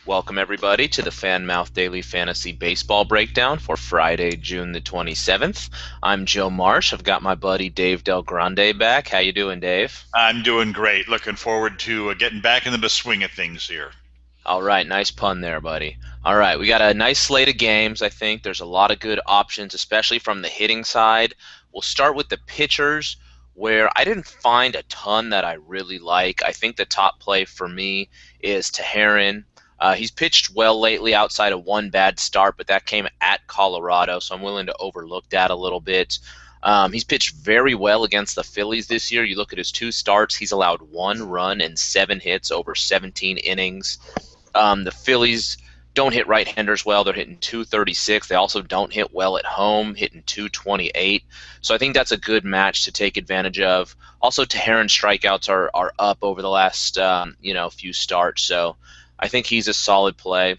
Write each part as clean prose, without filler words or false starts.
Welcome, everybody, to the Fanmouth Daily Fantasy Baseball Breakdown for Friday, June the 27th. I'm Joe Marsh. I've got my buddy Dave Del Grande back. How you doing, Dave? I'm doing great. Looking forward to getting back into the swing of things here. All right, nice pun there, buddy. All right, we got a nice slate of games, I think. There's a lot of good options, especially from the hitting side. We'll start with the pitchers, where I didn't find a ton that I really like. I think the top play for me is Teheran. He's pitched well lately outside of one bad start, but that came at Colorado, so I'm willing to overlook that a little bit. He's pitched very well against the Phillies this year. You look at his two starts, he's allowed 1 run and 7 hits over 17 innings. The Phillies don't hit right-handers well. They're hitting 236. They also don't hit well at home, hitting 228. So I think that's a good match to take advantage of. Also, Teheran's strikeouts are up over the last few starts. So I think he's a solid play.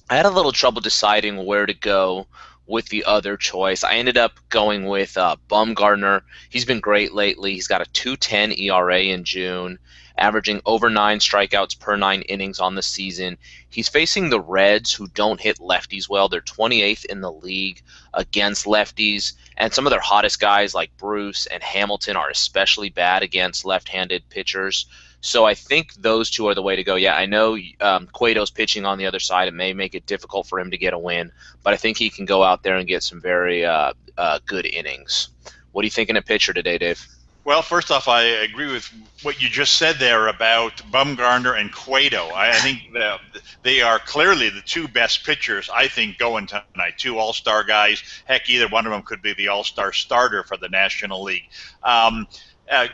I had a little trouble deciding where to go with the other choice. I ended up going with Bumgarner. He's been great lately. He's got a 2.10 ERA in June, averaging over 9 strikeouts per 9 innings on the season. He's facing the Reds, who don't hit lefties well. They're 28th in the league against lefties, and some of their hottest guys like Bruce and Hamilton are especially bad against left-handed pitchers. So I think those two are the way to go. Yeah, I know Cueto's pitching on the other side. It may make it difficult for him to get a win, but I think he can go out there and get some very good innings. What are you thinking of pitcher today, Dave? Well, first off, I agree with what you just said there about Bumgarner and Cueto. I think that they are clearly the two best pitchers, I think, going tonight. Two all-star guys. Heck, either one of them could be the all-star starter for the National League.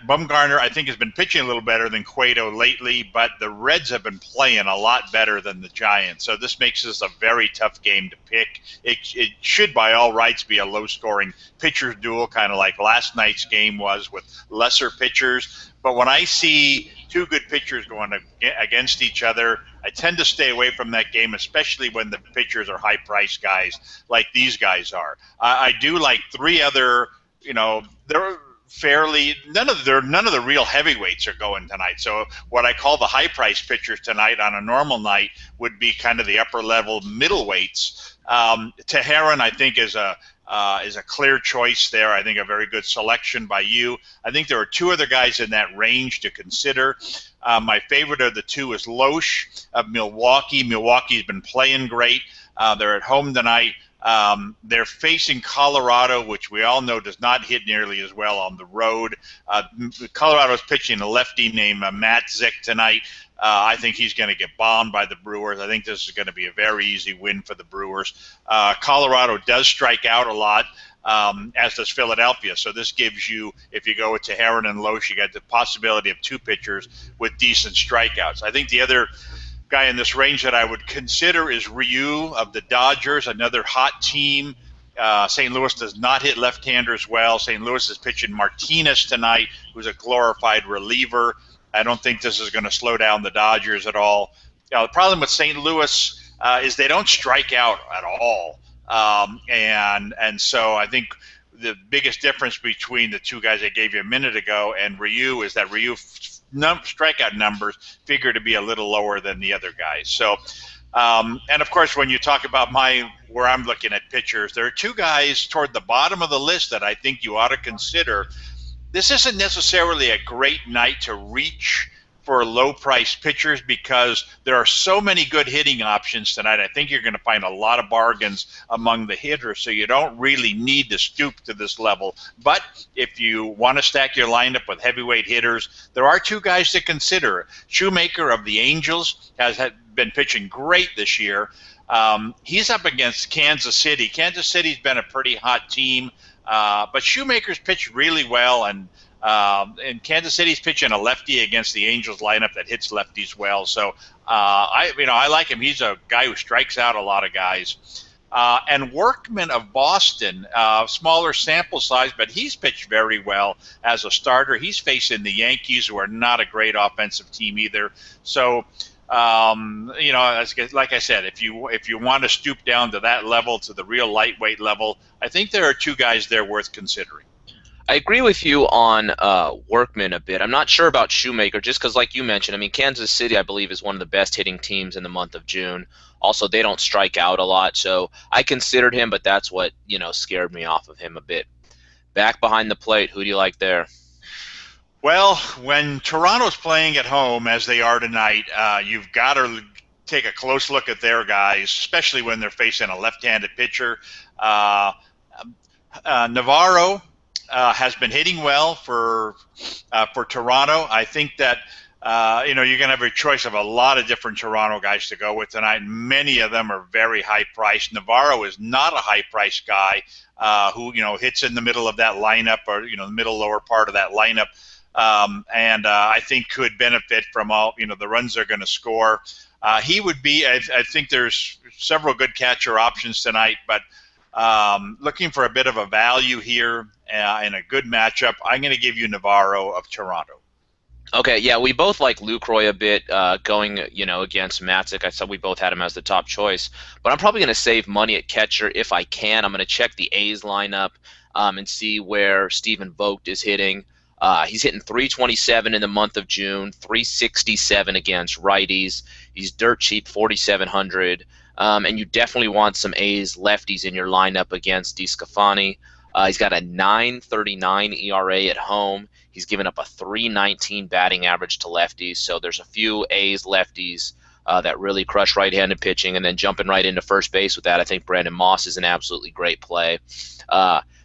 Bumgarner, I think, has been pitching a little better than Cueto lately, but the Reds have been playing a lot better than the Giants. So this makes this a very tough game to pick. It should, by all rights, be a low-scoring pitchers duel, kind of like last night's game was with lesser pitchers. But when I see two good pitchers going against each other, I tend to stay away from that game, especially when the pitchers are high-priced guys like these guys are. I do like three other, they're fairly none of the real heavyweights are going tonight. So what I call the high price pitchers tonight on a normal night would be kind of the upper level middleweights. Teheran, I think, is a clear choice there. I think a very good selection by you. I think there are two other guys in that range to consider. My favorite of the two is Loesch of Milwaukee. Milwaukee's been playing great. They're at home tonight. They're facing Colorado, which we all know does not hit nearly as well on the road. Colorado's pitching a lefty named Matt Zick tonight. I think he's going to get bombed by the Brewers. I think this is going to be a very easy win for the Brewers. Colorado does strike out a lot, as does Philadelphia. So this gives you, if you go with Teheran and Loesch, you got the possibility of two pitchers with decent strikeouts. I think the other guy in this range that I would consider is Ryu of the Dodgers, another hot team. St. Louis does not hit left-handers well. St. Louis is pitching Martinez tonight, who's a glorified reliever. I don't think this is going to slow down the Dodgers at all. The problem with St. Louis is they don't strike out at all. And so I think the biggest difference between the two guys I gave you a minute ago and Ryu is that Ryu strikeout numbers figure to be a little lower than the other guys. So, and of course, when you talk about where I'm looking at pitchers, there are two guys toward the bottom of the list that I think you ought to consider. This isn't necessarily a great night to reach for low-priced pitchers because there are so many good hitting options tonight. I think you're going to find a lot of bargains among the hitters, so you don't really need to stoop to this level. But if you want to stack your lineup with heavyweight hitters, there are two guys to consider. Shoemaker of the Angels has been pitching great this year. He's up against Kansas City. Kansas City's been a pretty hot team, but Shoemaker's pitched really well, and Kansas City's pitching a lefty against the Angels lineup that hits lefties well. So I like him. He's a guy who strikes out a lot of guys. And Workman of Boston, smaller sample size, but he's pitched very well as a starter. He's facing the Yankees, who are not a great offensive team either. So, like I said, if you want to stoop down to that level, to the real lightweight level, I think there are two guys there worth considering. I agree with you on Workman a bit. I'm not sure about Shoemaker, just because, like you mentioned, I mean, Kansas City, I believe, is one of the best hitting teams in the month of June. Also, they don't strike out a lot, so I considered him, but that's what scared me off of him a bit. Back behind the plate, who do you like there? Well, when Toronto's playing at home, as they are tonight, you've got to take a close look at their guys, especially when they're facing a left-handed pitcher. Uh, Navarro has been hitting well for Toronto. I think that you're going to have a choice of a lot of different Toronto guys to go with tonight. Many of them are very high priced. Navarro is not a high priced guy who hits in the middle of that lineup, or the middle lower part of that lineup. And I think could benefit from all the runs they're going to score. He would be. I think there's several good catcher options tonight, but looking for a bit of a value here in a good matchup, I'm going to give you Navarro of Toronto. Okay, yeah, we both like Lucroy a bit going, against Matzik. I said we both had him as the top choice, but I'm probably going to save money at catcher if I can. I'm going to check the A's lineup and see where Stephen Vogt is hitting. He's hitting 327 in the month of June, 367 against righties. He's dirt cheap, 4,700. And you definitely want some A's lefties in your lineup against DeSclafani. He's got a 9.39 ERA at home. He's given up a 3.19 batting average to lefties. So there's a few A's lefties that really crush right-handed pitching. And then jumping right into first base with that, I think Brandon Moss is an absolutely great play.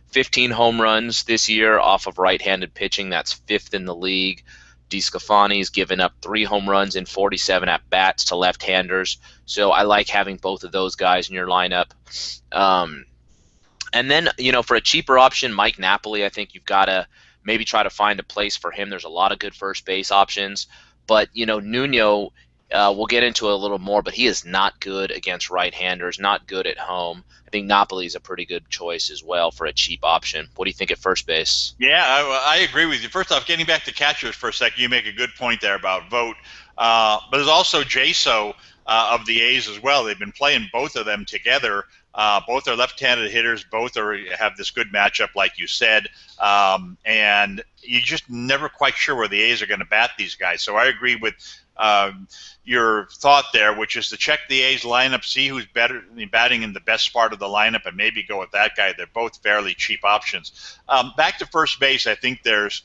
15 home runs this year off of right-handed pitching. That's fifth in the league. DeSclafani's given up 3 home runs in 47 at-bats to left-handers. So I like having both of those guys in your lineup. And then, for a cheaper option, Mike Napoli, I think you've got to maybe try to find a place for him. There's a lot of good first base options. But, Nuno, we'll get into it a little more, but he is not good against right-handers, not good at home. I think Napoli is a pretty good choice as well for a cheap option. What do you think at first base? Yeah, I agree with you. First off, getting back to catchers for a second, you make a good point there about Vogt. But there's also Jaso of the A's as well. They've been playing both of them together. Both are left-handed hitters. Both have this good matchup, like you said. And you're just never quite sure where the A's are going to bat these guys. So I agree with your thought there, which is to check the A's lineup, see who's better batting in the best part of the lineup, and maybe go with that guy. They're both fairly cheap options. Back to first base, I think there's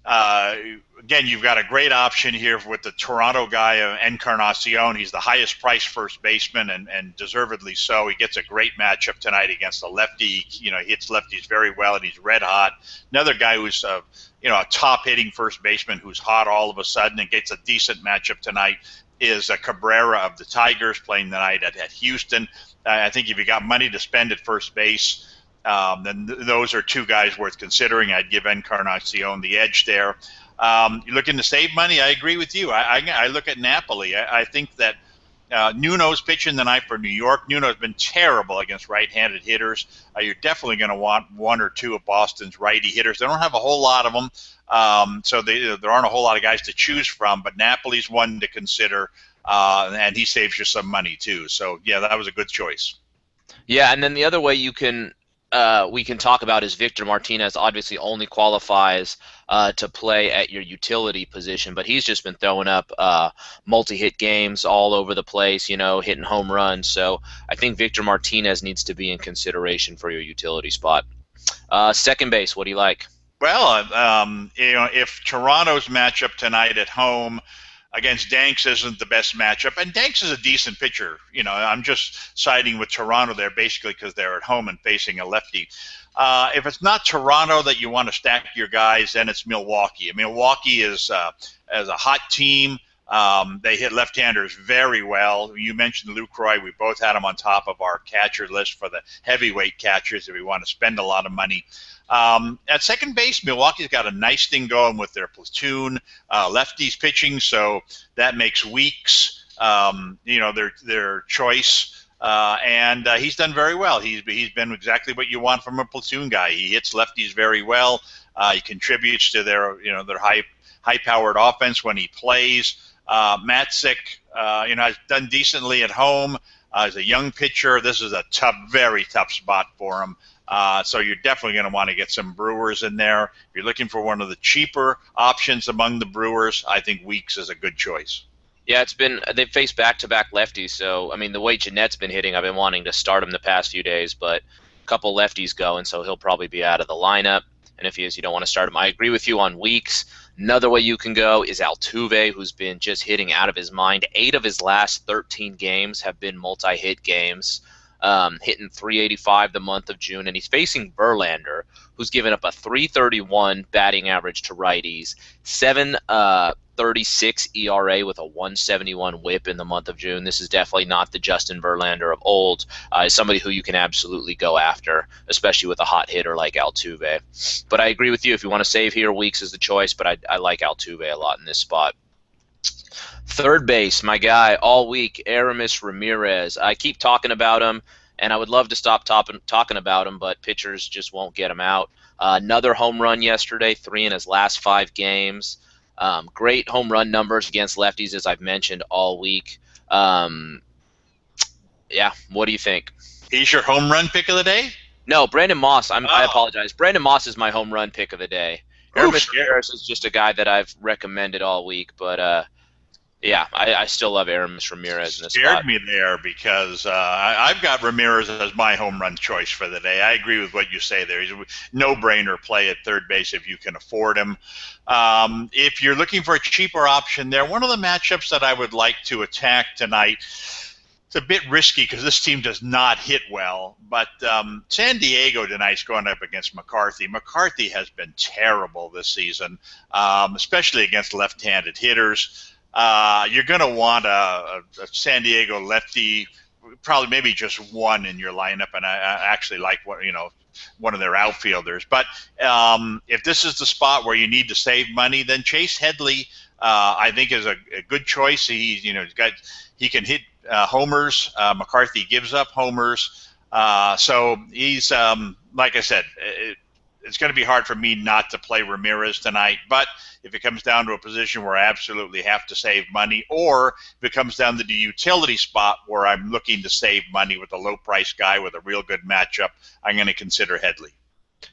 again, you've got a great option here with the Toronto guy, Encarnacion. He's the highest priced first baseman, and deservedly so. He gets a great matchup tonight against a lefty. He hits lefties very well, and he's red hot. Another guy who's a top hitting first baseman who's hot all of a sudden and gets a decent matchup tonight is Cabrera of the Tigers, playing tonight at Houston. I think if you got money to spend at first base, then those are two guys worth considering. I'd give Encarnacion the edge there. You're looking to save money. I agree with you. I look at Napoli. I think that Nuno's pitching tonight for New York. Nuno's been terrible against right-handed hitters. You're definitely going to want one or two of Boston's righty hitters. They don't have a whole lot of them, so there aren't a whole lot of guys to choose from, but Napoli's one to consider, and he saves you some money too. So, yeah, that was a good choice. Yeah, and then the other way we can talk about is Victor Martinez. Obviously only qualifies to play at your utility position, but he's just been throwing up multi-hit games all over the place, hitting home runs. So I think Victor Martinez needs to be in consideration for your utility spot. Second base, what do you like? Well, if Toronto's matchup tonight at home against Danks isn't the best matchup, and Danks is a decent pitcher. I'm just siding with Toronto there basically because they're at home and facing a lefty. If it's not Toronto that you want to stack your guys, then it's Milwaukee. Milwaukee is as a hot team. They hit left-handers very well. You mentioned Lucroy. We both had him on top of our catcher list for the heavyweight catchers if we want to spend a lot of money. At second base, Milwaukee's got a nice thing going with their platoon, lefties pitching, so that makes Weeks, their choice, and he's done very well. He's been exactly what you want from a platoon guy. He hits lefties very well. He contributes to their high-powered offense when he plays. Matzik, has done decently at home. As a young pitcher, this is a very tough spot for him. So you're definitely going to want to get some Brewers in there. If you're looking for one of the cheaper options among the Brewers, I think Weeks is a good choice. Yeah, they've faced back-to-back lefties, so I mean the way Jeanette's been hitting, I've been wanting to start him the past few days, but a couple lefties going, so he'll probably be out of the lineup. And if he is, you don't want to start him. I agree with you on Weeks. Another way you can go is Altuve, who's been just hitting out of his mind. 8 of his last 13 games have been multi-hit games, hitting 385 the month of June, and he's facing Verlander, who's given up a 331 batting average to righties, 7.36 ERA with a 171 WHIP in the month of June. This is definitely not the Justin Verlander of old. Somebody who you can absolutely go after, especially with a hot hitter like Altuve. But I agree with you. If you want to save here, Weeks is the choice, but I like Altuve a lot in this spot. Third base, my guy, all week, Aramis Ramirez. I keep talking about him, and I would love to stop talking about him, but pitchers just won't get him out. Another home run yesterday, 3 in his last 5 games. Great home run numbers against lefties, as I've mentioned all week. Yeah, what do you think? He's your home run pick of the day? No, Brandon Moss. I apologize. Brandon Moss is my home run pick of the day. Aramis Ramirez is just a guy that I've recommended all week, but yeah, I still love Aramis Ramirez in this spot. Scared me there because I've got Ramirez as my home run choice for the day. I agree with what you say there. He's a no-brainer play at third base if you can afford him. If you're looking for a cheaper option there, one of the matchups that I would like to attack tonight, it's a bit risky because this team does not hit well, but San Diego tonight's going up against McCarthy. McCarthy has been terrible this season, especially against left-handed hitters. You're going to want a San Diego lefty, probably maybe just one in your lineup, and I actually like one of their outfielders. But if this is the spot where you need to save money, then Chase Headley, I think, is a good choice. He can hit homers. McCarthy gives up homers, so he's like I said. It's going to be hard for me not to play Ramirez tonight, but if it comes down to a position where I absolutely have to save money, or if it comes down to the utility spot where I'm looking to save money with a low-price guy with a real good matchup, I'm going to consider Headley.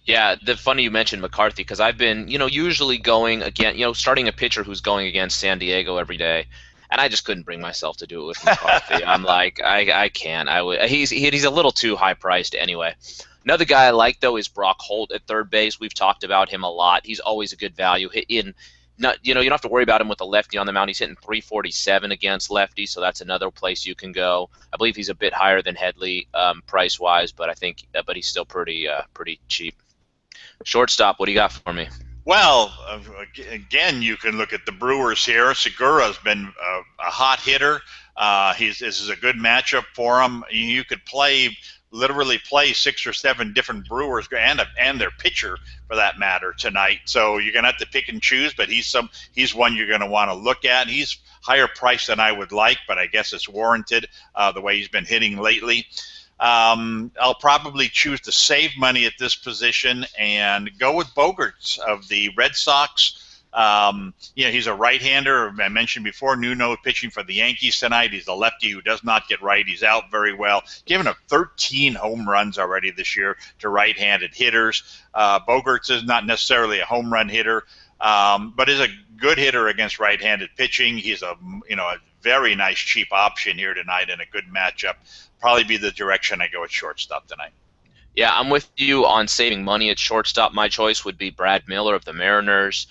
Yeah, funny you mentioned McCarthy because I've been, usually going again, starting a pitcher who's going against San Diego every day, and I just couldn't bring myself to do it with McCarthy. I'm like, I can't. He's a little too high priced anyway. Another guy I like, though, is Brock Holt at third base. We've talked about him a lot. He's always a good value. You don't have to worry about him with a lefty on the mound. He's hitting 347 against lefties, so that's another place you can go. I believe he's a bit higher than Headley price-wise, but but he's still pretty cheap. Shortstop, what do you got for me? Well, again, you can look at the Brewers here. Segura's been a hot hitter. This is a good matchup for him. You could literally play 6 or 7 different Brewers and their pitcher for that matter tonight. So you're going to have to pick and choose, but he's one you're going to want to look at. He's higher priced than I would like, but I guess it's warranted the way he's been hitting lately. I'll probably choose to save money at this position and go with Bogaerts of the Red Sox. He's a right-hander. I mentioned before, Nuno pitching for the Yankees tonight. He's a lefty who does not get righties out very well. Given up 13 home runs already this year to right-handed hitters. Bogaerts is not necessarily a home run hitter, but is a good hitter against right-handed pitching. He's a very nice cheap option here tonight in a good matchup. Probably be the direction I go at shortstop tonight. Yeah, I'm with you on saving money at shortstop. My choice would be Brad Miller of the Mariners.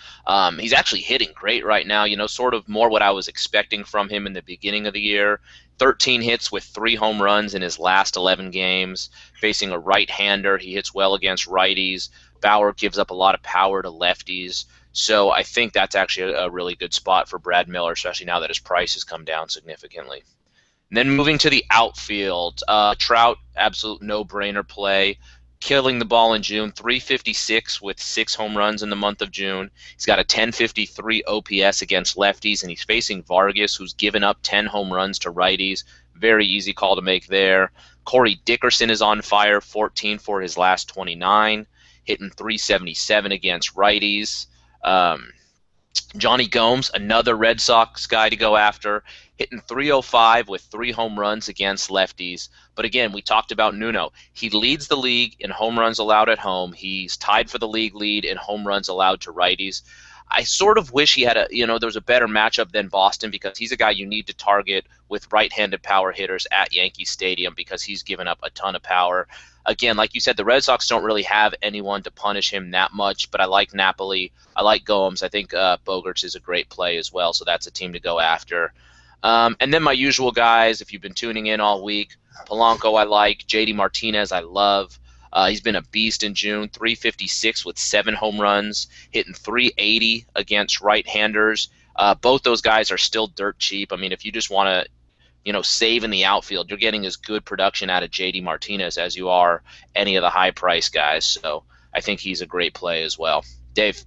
He's actually hitting great right now, sort of more what I was expecting from him in the beginning of the year. 13 hits with 3 home runs in his last 11 games. Facing a right-hander, he hits well against righties. Bauer gives up a lot of power to lefties. So I think that's actually a really good spot for Brad Miller, especially now that his price has come down significantly. And then moving to the outfield, Trout, absolute no-brainer play. Killing the ball in June, 356 with 6 home runs in the month of June. He's got a 1053 OPS against lefties, and he's facing Vargas, who's given up 10 home runs to righties. Very easy call to make there. Corey Dickerson is on fire, 14 for his last 29, hitting 377 against righties. Johnny Gomes, another Red Sox guy to go after, hitting 305 with 3 home runs against lefties. But again, we talked about Nuno. He leads the league in home runs allowed at home. He's tied for the league lead in home runs allowed to righties. I sort of wish he had there was a better matchup than Boston, because he's a guy you need to target with right-handed power hitters at Yankee Stadium, because he's given up a ton of power. Again, like you said, the Red Sox don't really have anyone to punish him that much, but I like Napoli. I like Gomes. I think Bogarts is a great play as well, so that's a team to go after. And then my usual guys, if you've been tuning in all week, Polanco I like, JD Martinez I love. He's been a beast in June, 356 with 7 home runs, hitting 380 against right-handers. Both those guys are still dirt cheap. I mean, if you just want to, save in the outfield, you're getting as good production out of JD Martinez as you are any of the high-price guys. So I think he's a great play as well. Dave.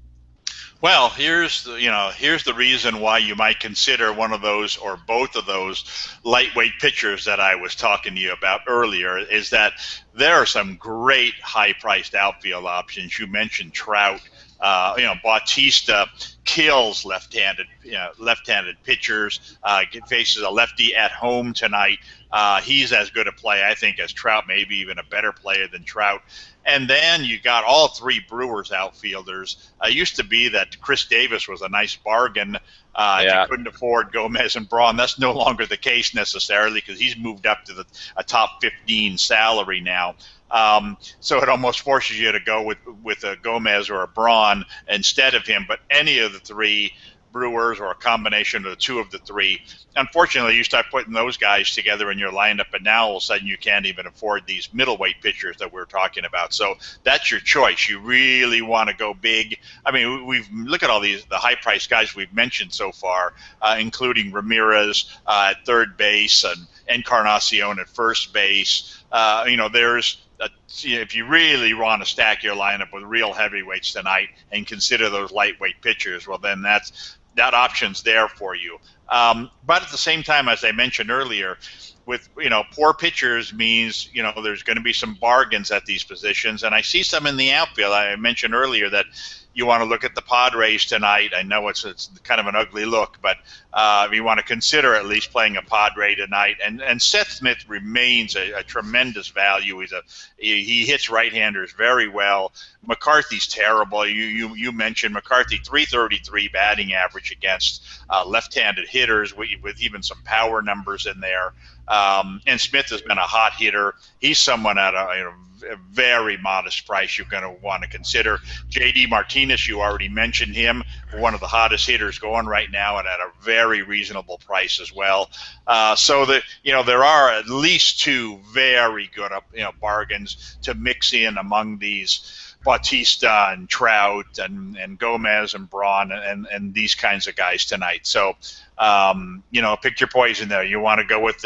Well, here's the reason why you might consider one of those or both of those lightweight pitchers that I was talking to you about earlier, is that there are some great high-priced outfield options. You mentioned Trout. Bautista kills left-handed pitchers. Faces a lefty at home tonight. He's as good a play, I think, as Trout, maybe even a better player than Trout. And then you got all 3 Brewers outfielders. It used to be that Chris Davis was a nice bargain if you couldn't afford Gomez and Braun. That's no longer the case necessarily, because he's moved up to a top 15 salary now. So it almost forces you to go with a Gomez or a Braun instead of him. But any of the 3 Brewers, or a combination of the 2 of the 3. Unfortunately, you start putting those guys together in your lineup, and now all of a sudden you can't even afford these middleweight pitchers that we're talking about. So that's your choice. You really want to go big. I mean, look at all the high-priced guys we've mentioned so far, including Ramirez at third base and Encarnacion at first base. If you really want to stack your lineup with real heavyweights tonight and consider those lightweight pitchers, well, then that option's there for you. But at the same time, as I mentioned earlier, with poor pitchers means there's going to be some bargains at these positions, and I see some in the outfield. I mentioned earlier that you want to look at the Padres tonight. I know it's kind of an ugly look, but you want to consider at least playing a Padre tonight. And Seth Smith remains a tremendous value. He hits right-handers very well. McCarthy's terrible. You mentioned McCarthy, 333 batting average against left-handed hitters with even some power numbers in there. And Smith has been a hot hitter. He's someone at a very modest price you're going to want to consider. JD Martinez, you already mentioned him, one of the hottest hitters going right now, and at a very reasonable price as well. So there are at least 2 very good bargains to mix in among these Bautista and Trout and Gomez and Braun and these kinds of guys tonight. So pick your poison there. You want to go with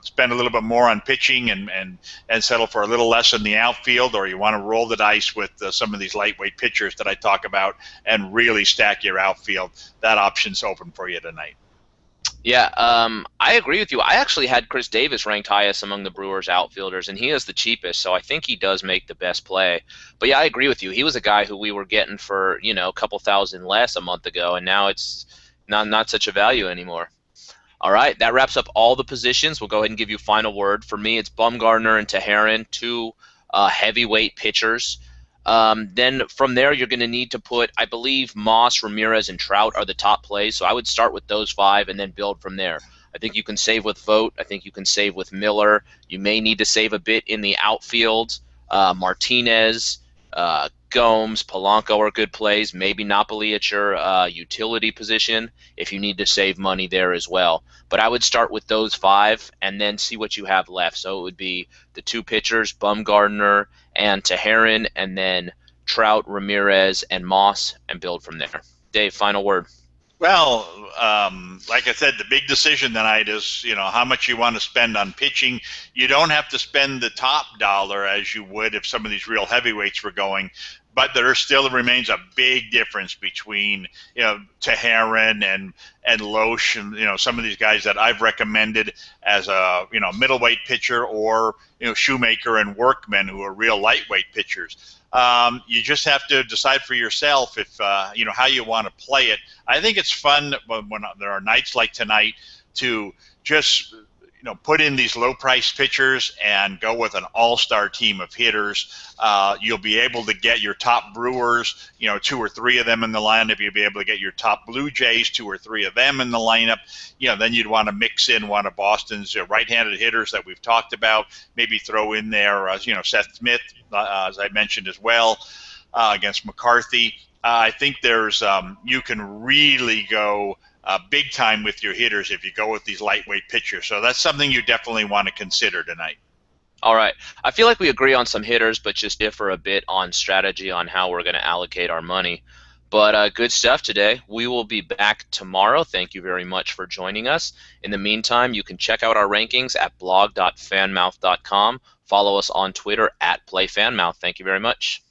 spend a little bit more on pitching and settle for a little less in the outfield, or you want to roll the dice with some of these lightweight pitchers that I talk about and really stack your outfield. That option's open for you tonight. Yeah, I agree with you. I actually had Chris Davis ranked highest among the Brewers outfielders, and he is the cheapest, so I think he does make the best play. But yeah, I agree with you. He was a guy who we were getting for a couple thousand less a month ago, and now it's not such a value anymore. All right, that wraps up all the positions. We'll go ahead and give you final word. For me, it's Bumgarner and Teheran, 2 heavyweight pitchers. Then from there, you're going to need to put, I believe, Moss, Ramirez, and Trout are the top plays. So I would start with those 5 and then build from there. I think you can save with Vogt. I think you can save with Miller. You may need to save a bit in the outfield. Martinez, Gomes, Polanco are good plays. Maybe Napoli at your utility position if you need to save money there as well. But I would start with those 5 and then see what you have left. So it would be the 2 pitchers, Bumgarner and Teheran, and then Trout, Ramirez, and Moss, and build from there. Dave, final word. Well, like I said, the big decision tonight is, how much you want to spend on pitching. You don't have to spend the top dollar as you would if some of these real heavyweights were going, but there still remains a big difference between Teheran and Loesch and some of these guys that I've recommended as a middleweight pitcher, or Shoemaker and Workman, who are real lightweight pitchers. You just have to decide for yourself if how you want to play it. I think it's fun when there are nights like tonight to just put in these low-priced pitchers and go with an all-star team of hitters. You'll be able to get your top Brewers, 2 or 3 of them in the lineup. You'll be able to get your top Blue Jays, 2 or 3 of them in the lineup. Then you'd want to mix in one of Boston's right-handed hitters that we've talked about. Maybe throw in there, Seth Smith, as I mentioned as well, against McCarthy. I think there's you can really go big time with your hitters if you go with these lightweight pitchers. So that's something you definitely want to consider tonight. All right. I feel like we agree on some hitters, but just differ a bit on strategy on how we're going to allocate our money. But good stuff today. We will be back tomorrow. Thank you very much for joining us. In the meantime, you can check out our rankings at blog.fanmouth.com. Follow us on Twitter at PlayFanmouth. Thank you very much.